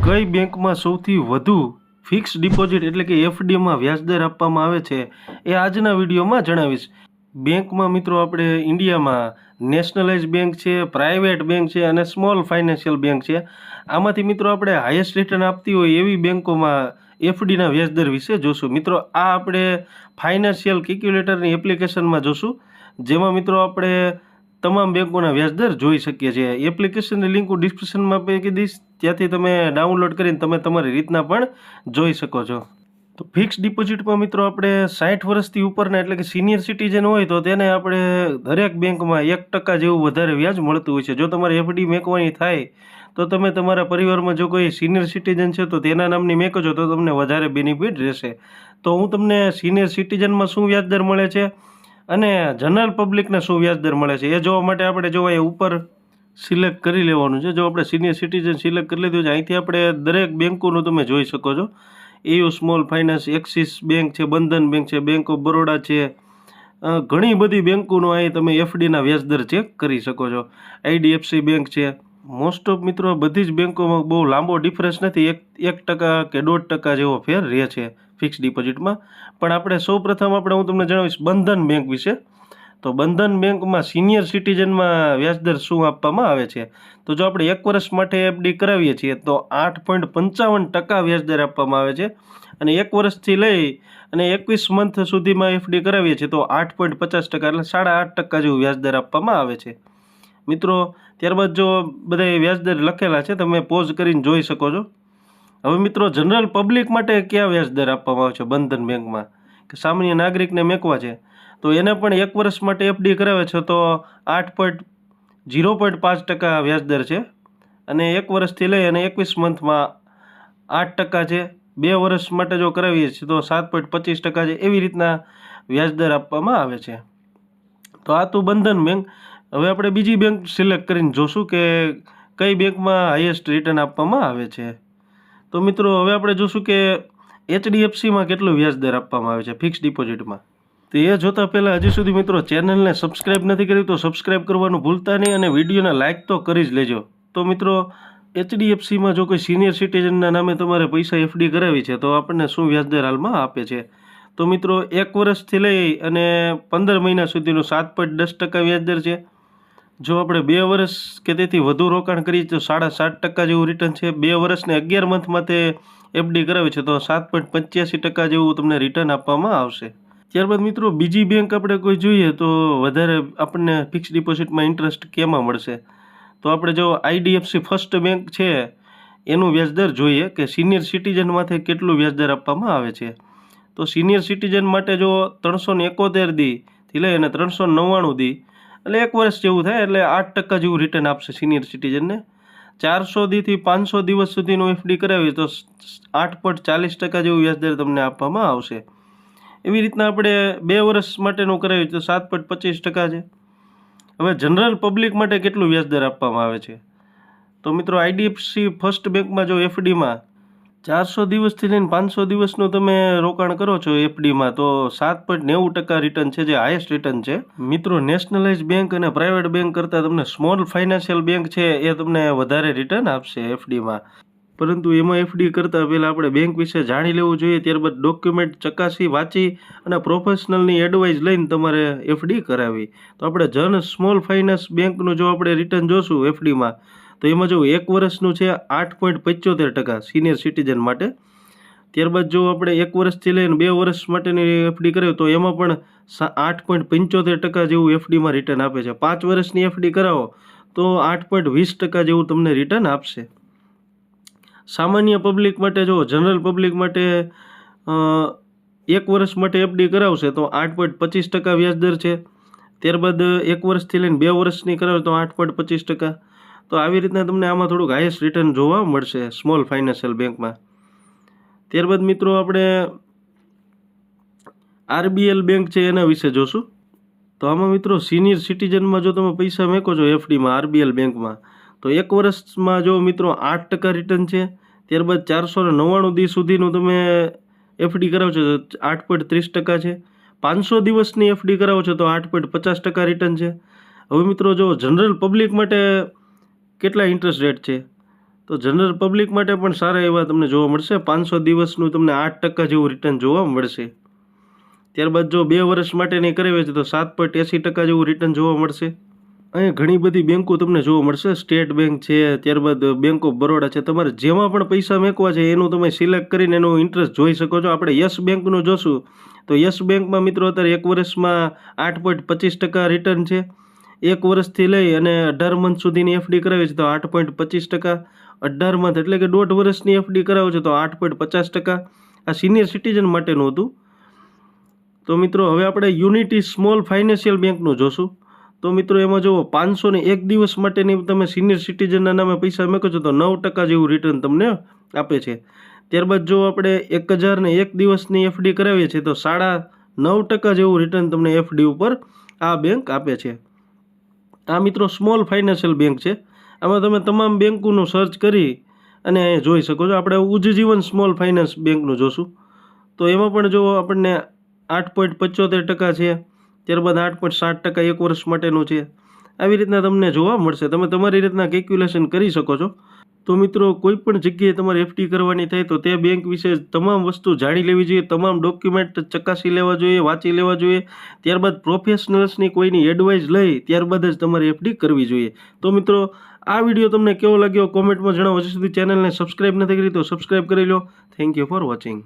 કઈ બેંકમાં સૌથી વધુ ફિક્સ ડિપોઝિટ એટલે કે એફડીમાં વ્યાજદર આપવામાં આવે છે એ આજના વિડીયોમાં જણાવીશ. બેંકમાં મિત્રો આપણે ઇન્ડિયામાં નેશનલાઇઝ બેંક છે, પ્રાઇવેટ બેંક છે અને સ્મોલ ફાઇનાન્શિયલ બેંક છે. આમાંથી મિત્રો આપણે હાઈએસ્ટ રિટર્ન આપતી હોય એવી બેંકોમાં એફડીના વ્યાજદર વિશે જોશું. મિત્રો આ આપણે ફાઇનાન્શિયલ કેલ્ક્યુલેટરની એપ્લિકેશનમાં જોશું, જેમાં મિત્રો આપણે તમામ બેંકોના વ્યાજદર જોઈ શકીએ છીએ. એપ્લિકેશનની લિંક હું ડિસ્ક્રિપ્શનમાં આપી દઈશ, ત્યાંથી તમે ડાઉનલોડ કરીને તમે તમારી રીતના પણ જોઈ શકો છો. તો ફિક્સ ડિપોઝિટમાં મિત્રો આપણે 60 વર્ષથી ઉપરના એટલે કે સિનિયર સિટીઝન હોય તો તેને આપણે દરેક બેંકમાં 1% જેવું વધારે વ્યાજ મળતું હોય છે. જો તમારે એફડી મેકવાની થાય તો તમે તમારા પરિવારમાં જો કોઈ સિનિયર સિટીઝન છે તો તેના નામની મેકજો તો તમને વધારે બેનિફિટ રહેશે. તો હું તમને સિનિયર સિટીઝનમાં શું વ્યાજદર મળે છે અને જનરલ પબ્લિકને શું વ્યાજદર મળે છે એ જોવા માટે આપણે જો અહીંયા ઉપર સિલેક્ટ કરી લેવાનું છે. જો આપણે સિનિયર સિટીઝન સિલેક્ટ કરી લીધું છે, અહીંથી આપણે દરેક બેંકોનું તમે જોઈ શકો છો. EU small finance, axis bank છે, બંધન બેંક છે, બેંક ઓફ બરોડા છે, ઘણી બધી બેંકોનું અહીં તમે એફડીના વ્યાજદર ચેક કરી શકો છો. IDFC બેંક છે. મોસ્ટ ઓફ મિત્રો બધી જ બેંકોમાં બહુ લાંબો ડિફરન્સ નથી, 1% કે 1.5% જેવો ફેર રહે છે ફિક્સ ડિપોઝિટમાં. પણ આપણે સૌપ્રથમ હું તમને જણાવીશ બંધન બેંક વિશે. તો બંધન બેંકમાં સિનિયર સિટીઝનમાં વ્યાજદર શું આપવામાં આવે છે. તો જો આપણે 1 વર્ષ માટે એફડી કરાવીએ છીએ તો 8.55% વ્યાજદર આપવામાં આવે છે, અને 1 વર્ષથી લઈ અને 21 મંથ સુધીમાં એફડી કરાવીએ છીએ તો 8.50% એટલે 8.5% જેવું વ્યાજદર આપવામાં આવે છે મિત્રો. ત્યારબાદ જો બધા વ્યાજદર લખેલા છે, તમે પોઝ કરીને જોઈ શકો છો. હવે મિત્રો જનરલ પબ્લિક માટે કયા વ્યાજદર આપવામાં આવે છે બંધન બેંકમાં, કે સામાન્ય નાગરિકને મેકવા છે તો એને પણ 1 વર્ષ માટે એફડી કરાવે છે તો 0.5% વ્યાજદર છે, અને 1 વર્ષથી લઈ અને 21 મંથમાં 8% છે. 2 વર્ષ માટે જો કરાવીએ છીએ તો 7.25% છે. એવી રીતના વ્યાજદર આપવામાં આવે છે. તો આ તો બંધન બેંક. હવે આપણે બીજી બેંક સિલેક્ટ કરીને જોશું કે કઈ બેંકમાં હાઈએસ્ટ રિટર્ન આપવામાં આવે છે. તો મિત્રો હવે આપણે જોશું કે HDFCમાં કેટલું વ્યાજદર આપવામાં આવે છે ફિક્સ ડિપોઝિટમાં. તો એ જોતાં પહેલાં હજી સુધી મિત્રો ચેનલને સબસ્ક્રાઈબ નથી કરી તો સબસ્ક્રાઈબ કરવાનું ભૂલતા નહીં, અને વિડીયોને લાઇક તો કરી જ લેજો. તો મિત્રો HDFCમાં જો કોઈ સિનિયર સિટીઝનના નામે તમારે પૈસા એફડી કરાવી છે તો આપણને શું વ્યાજદર હાલમાં આપે છે. તો મિત્રો 1 વર્ષથી લઈ અને 15 મહિના સુધીનું 7.10% વ્યાજદર છે. જો આપણે 2 વર્ષ કે તેથી વધુ રોકાણ કરીએ તો 7.5% જેવું રિટર્ન છે. 2 વર્ષને 11 મંથમાં તે એફડી કરાવી છે તો 7.85% જેવું તમને રિટર્ન આપવામાં આવશે. ત્યારબાદ મિત્રો બીજી બેંક આપણે કોઈ જોઈએ તો વધારે આપણને ફિક્સ ડિપોઝિટમાં ઇન્ટરેસ્ટ કેમાં મળશે. તો આપણે જો IDFC ફર્સ્ટ બેંક છે એનું વ્યાજદર જોઈએ કે સિનિયર સિટીઝનમાંથી કેટલું વ્યાજદર આપવામાં આવે છે. તો સિનિયર સિટીઝન માટે જો 371 દીથી લઈ અને 399 દી એટલે 1 વર્ષ જેવું થાય એટલે 8% જેવું રિટર્ન આપશે સિનિયર સિટીઝનને. 400 દીથી 500 દિવસ સુધીનું એફડી કરાવીએ તો 8.40% જેવું વ્યાજદર તમને આપવામાં આવશે. એવી રીતના આપણે 2 વર્ષ માટેનું કરાવીએ તો 7.25% છે. હવે જનરલ પબ્લિક માટે કેટલું વ્યાજદર આપવામાં આવે છે. તો મિત્રો IDFC ફર્સ્ટ બેંકમાં જો એફડીમાં 400 દિવસથી લઈને 500 દિવસનું તમે રોકાણ કરો છો એફડીમાં તો 7.90% રિટર્ન છે, જે હાઈએસ્ટ રિટર્ન છે. મિત્રો નેશનલાઇઝ બેંક અને પ્રાઇવેટ બેંક કરતાં તમને સ્મોલ ફાઇનાન્શિયલ બેંક છે એ તમને વધારે રિટર્ન આપશે એફડીમાં. પરંતુ એમાં એફડી કરતાં પહેલાં આપણે બેંક વિશે જાણી લેવું જોઈએ, ત્યારબાદ ડોક્યુમેન્ટ ચકાસી વાંચી અને પ્રોફેશનલની એડવાઇસ લઈને તમારે એફડી કરાવી. તો આપણે સ્મોલ ફાઇનાન્સ બેંકનું જો આપણે રિટર્ન જોશું એફડીમાં તો એમાં જો 1 વર્ષનું છે 8.75% સિનિયર સિટીઝન માટે. ત્યારબાદ જો આપણે 1 વર્ષથી લઈને 2 વર્ષ માટેની એફડી કરાવી તો એમાં પણ 8.75% જેવું એફડીમાં રિટર્ન આપે છે. 5 વર્ષની એફડી કરાવો તો 8.20% જેવું તમને રિટર્ન આપશે. સામાન્ય પબ્લિક માટે જો જનરલ પબ્લિક માટે 1 વર્ષ માટે એફડી કરાવશે તો 8.25% વ્યાજદર છે. ત્યારબાદ 1 વર્ષથી લઈને 2 વર્ષની કરાવે તો 8.25%. તો આવી રીતના તમને આમાં થોડુંક હાઈએસ્ટ રિટર્ન જોવા મળશે સ્મોલ ફાઇનાન્શિયલ બેંકમાં. ત્યારબાદ મિત્રો આપણે RBL બેંક છે એના વિશે જોશું. તો આમાં મિત્રો સિનિયર સિટીઝનમાં જો તમે પૈસા મેકો છો એફડીમાં RBL બેંકમાં તો 1 વર્ષમાં જો મિત્રો 8% રિટર્ન છે. ત્યારબાદ 499 દી સુધીનું તમે એફડી કરાવો છો તો 8.30% છે. 500 દિવસની એફડી કરાવો છો તો 8.50% રિટર્ન છે. હવે મિત્રો જો જનરલ પબ્લિક માટે કેટલા ઇન્ટરેસ્ટ રેટ છે તો જનરલ પબ્લિક માટે પણ સારા એવા તમને જોવા મળશે. 500 દિવસનું તમને 8% જેવું રિટર્ન જોવા મળશે. ત્યારબાદ જો 2 વર્ષ માટેની કરાવી છે તો 7.80% જેવું રિટર્ન જોવા મળશે. અહીં ઘણી બધી બેન્કો તમને જોવા મળશે. સ્ટેટ બેંક છે, ત્યારબાદ બેંક ઓફ બરોડા છે. તમારે જેમાં પણ પૈસા મેકવા છે એનું તમે સિલેક્ટ કરીને એનું ઇન્ટરેસ્ટ જોઈ શકો છો. આપણે યસ બેંકનું જોશું તો યસ બેંકમાં મિત્રો અત્યારે 1 વર્ષમાં 8.25% રિટર્ન છે. 1 વર્ષથી લઈ અને 18 મંથ સુધીની એફડી કરાવી છે તો 8.25%. 18 મંથ એટલે કે 1.5 વર્ષની એફડી કરાવો છો તો 8.50%. આ સિનિયર સિટીઝન માટેનું હતું. તો મિત્રો હવે આપણે યુનિટી સ્મોલ ફાઇનાન્શિયલ બેંકનું જોશું. તો મિત્રો એમાં જો 501 દિવસ માટેની તમે સિનિયર સિટીઝનના નામે પૈસા મેકો છો તો 9% જેવું રિટર્ન તમને આપે છે. ત્યારબાદ જો આપણે 1001 દિવસની એફડી કરાવીએ છીએ તો 9.5% જેવું રિટર્ન તમને એફડી ઉપર આ બેંક આપે છે. આ મિત્રો સ્મોલ ફાઇનાન્શિયલ બેંક છે. આમાં તમે તમામ બેંકોનું સર્ચ કરી અને જોઈ શકો છો. આપણે ઉજ્જીવન સ્મોલ ફાઇનાન્સ બેંકનું જોશું તો એમાં પણ જો આપણને 8.75% છે. ત્યારબાદ 8.60% 1 વર્ષ માટેનું છે. આવી રીતના તમને જોવા મળશે. તમે તમારી રીતના કેલ્ક્યુલેશન કરી શકો છો. તો મિત્રો કોઈ પણ જગ્યાએ તમારે એફડી કરવાની થાય તો તે બેંક વિશે તમામ વસ્તુ જાણી લેવી જોઈએ. તમામ ડોક્યુમેન્ટ ચકાસી લેવા જોઈએ, વાંચી લેવા જોઈએ. ત્યારબાદ પ્રોફેશનલ્સની કોઈની એડવાઇસ લઈ ત્યારબાદ જ તમારે એફડી કરવી જોઈએ. તો મિત્રો આ વિડીયો તમને કેવો લાગ્યો કોમેન્ટમાં જણાવો. હજી સુધી ચેનલને સબસ્ક્રાઈબ નથી કરી તો સબસ્ક્રાઈબ કરી લો. Thank you for watching.